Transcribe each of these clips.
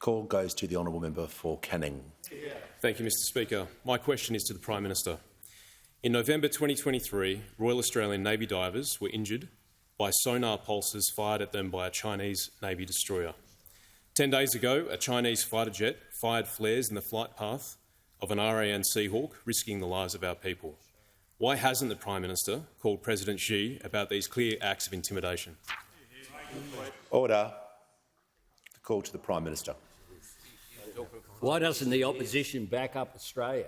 Call goes to the honourable member for Canning. Thank you, Mr Speaker. My question is to the Prime Minister. In November 2023, Royal Australian Navy divers were injured by sonar pulses fired at them by a Chinese Navy destroyer. 10 days ago, a Chinese fighter jet fired flares in the flight path of an RAN Seahawk, risking the lives of our people. Why hasn't the Prime Minister called President Xi about these clear acts of intimidation? Order. The call to the Prime Minister. Why doesn't the opposition back up Australia?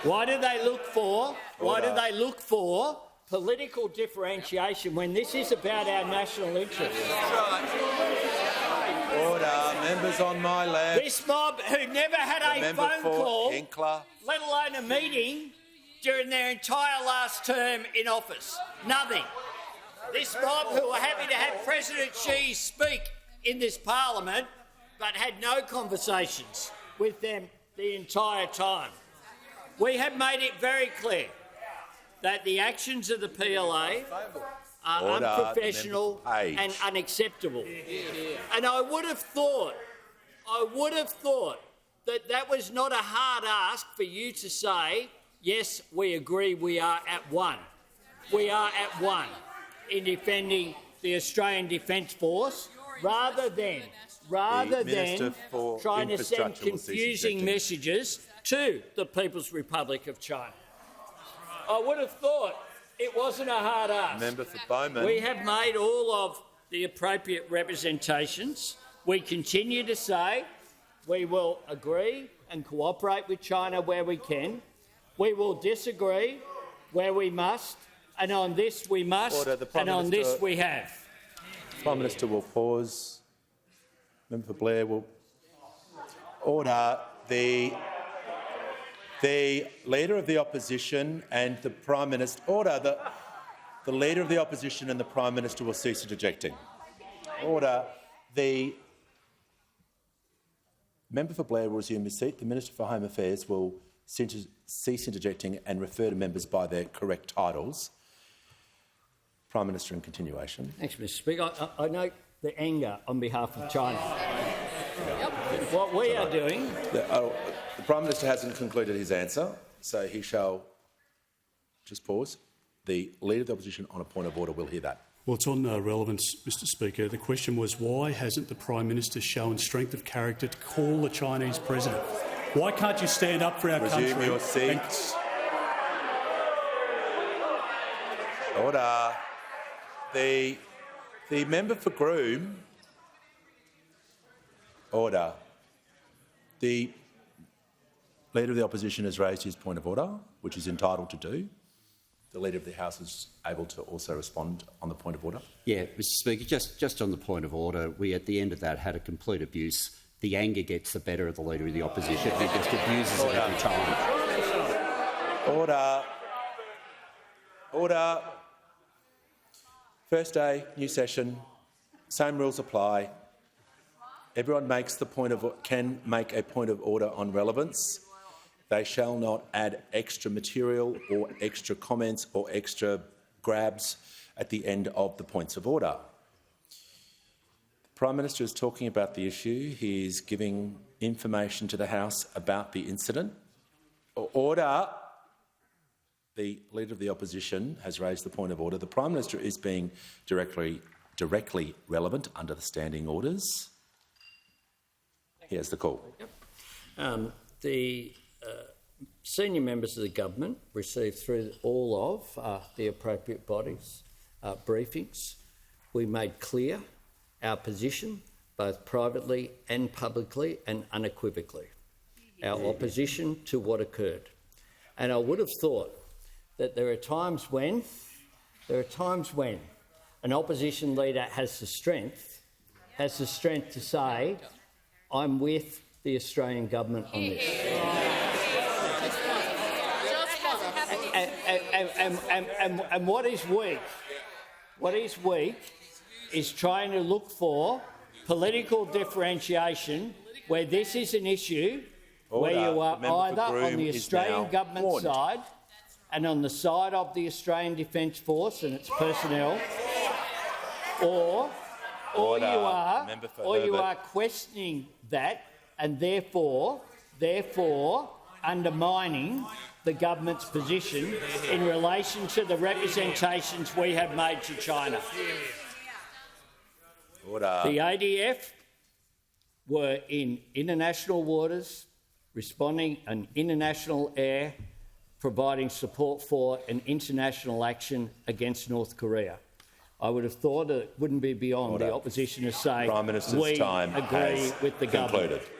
Why do they look for political differentiation when this is about our national interests? Order. Members on my left. This mob who never had a phone call, Hinkler, let alone a meeting, during their entire last term in office. Nothing. This mob who are happy to have President Xi speak in this parliament but had no conversations with them the entire time. We have made it very clear that the actions of the PLA are unprofessional and unacceptable. And I would have thought that that was not a hard ask for you to say, yes, we agree, we are at one. We are at one in defending the Australian Defence Force, rather than trying to send confusing messages to the People's Republic of China. I would have thought it wasn't a hard ask. Member for Bowman. We have made all of the appropriate representations. We continue to say we will agree and cooperate with China where we can. We will disagree where we must, and on this we must, and on this we have. The Prime Minister will pause. Member for Blair will order. The Leader of the Opposition and the Prime Minister order. The Leader of the Opposition and the Prime Minister will cease interjecting. Order. The member for Blair will resume his seat. The Minister for Home Affairs will cease interjecting and refer to members by their correct titles. Prime Minister in continuation. Thanks, Mr Speaker. I note the anger on behalf of China. What we are doing... The Prime Minister hasn't concluded his answer, so he shall just pause. The Leader of the Opposition on a point of order will hear that. Well, it's on relevance, Mr Speaker. The question was, why hasn't the Prime Minister shown strength of character to call the Chinese president? Why can't you stand up for our country? Resume your seats. Order. The member for Groom. Order. The Leader of the Opposition has raised his point of order, which he's entitled to do. The Leader of the House is able to also respond on the point of order. Yeah, Mr Speaker, just on the point of order, we at the end of that had a complete abuse. The anger gets the better of the Leader of the Opposition. He just abuses it every time. Order. Order. First day, new session. Same rules apply. Everyone can make a point of order on relevance. They shall not add extra material or extra comments or extra grabs at the end of the points of order. The Prime Minister is talking about the issue. He is giving information to the House about the incident. Order. The Leader of the Opposition has raised the point of order. The Prime Minister is being directly relevant under the standing orders. He has the call. The senior members of the government received through all of the appropriate bodies briefings. We made clear our position, both privately and publicly and unequivocally, our opposition to what occurred. And I would have thought that there are times when an opposition leader has the strength to say, I'm with the Australian government on this. And what is weak is trying to look for political differentiation where this is an issue where you are either on the Australian government side and on the side of the Australian Defence Force and its personnel, or you are, Member for or you Herbert. are questioning that and therefore undermining the government's position in relation to the representations we have made to China. Order. The ADF were in international waters, responding in international air, providing support for an international action against North Korea. I would have thought it wouldn't be beyond the opposition to say Prime Minister's we time agree has with the government. concluded.